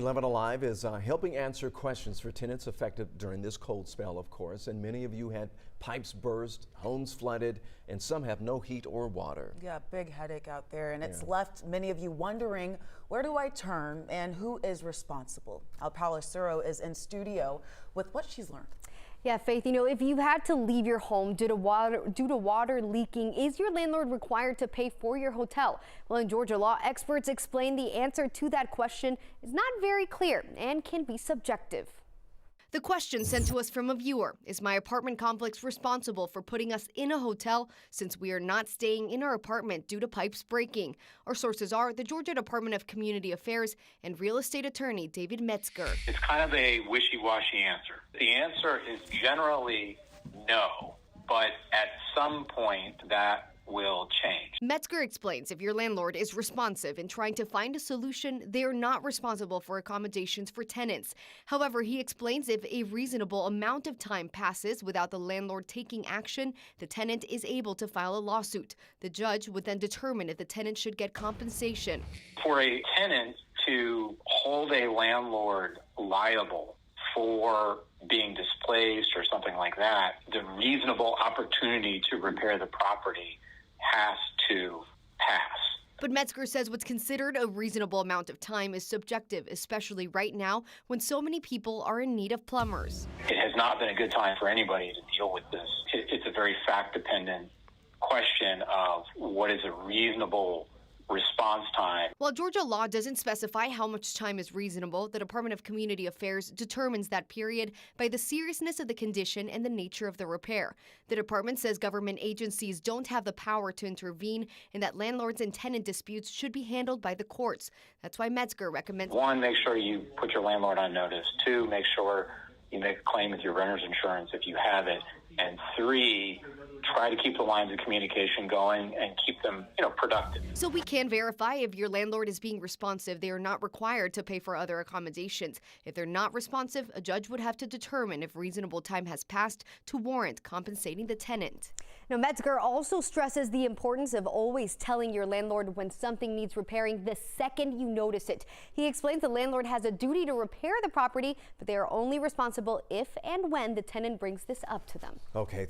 11 Alive is helping answer questions for tenants affected during this cold spell, of course. And many of you had pipes burst, homes flooded, and some have no heat or water. Yeah, big headache out there. And it's left many of you wondering, where do I turn and who is responsible? Al Palacero is in studio with what she's learned. Yeah, Faith, if you've had to leave your home due to water leaking, is your landlord required to pay for your hotel? Well, in Georgia law, experts explain the answer to that question is not very clear and can be subjective. The question sent to us from a viewer: is my apartment complex responsible for putting us in a hotel since we are not staying in our apartment due to pipes breaking? Our sources are the Georgia Department of Community Affairs and real estate attorney David Metzger. It's kind of a wishy-washy answer. The answer is generally no, but at some point that will change. Metzger explains if your landlord is responsive in trying to find a solution, they are not responsible for accommodations for tenants. However, he explains if a reasonable amount of time passes without the landlord taking action, the tenant is able to file a lawsuit. The judge would then determine if the tenant should get compensation. For a tenant to hold a landlord liable for being displaced or something like that, the reasonable opportunity to repair the property has to pass. But Metzger says what's considered a reasonable amount of time is subjective, especially right now when so many people are in need of plumbers. It has not been a good time for anybody to deal with this. It's a very fact-dependent question of what is a reasonable response time. While Georgia law doesn't specify how much time is reasonable, the Department of Community Affairs determines that period by the seriousness of the condition and the nature of the repair. The department says government agencies don't have the power to intervene and that landlords and tenant disputes should be handled by the courts. That's why Metzger recommends: 1, make sure you put your landlord on notice. 2, make sure you make a claim with your renter's insurance if you have it. And 3, try to keep the lines of communication going and keep them, productive. So we can verify if your landlord is being responsive. They are not required to pay for other accommodations. If they're not responsive, a judge would have to determine if reasonable time has passed to warrant compensating the tenant. Now, Metzger also stresses the importance of always telling your landlord when something needs repairing the second you notice it. He explains the landlord has a duty to repair the property, but they are only responsible if and when the tenant brings this up to them. Okay.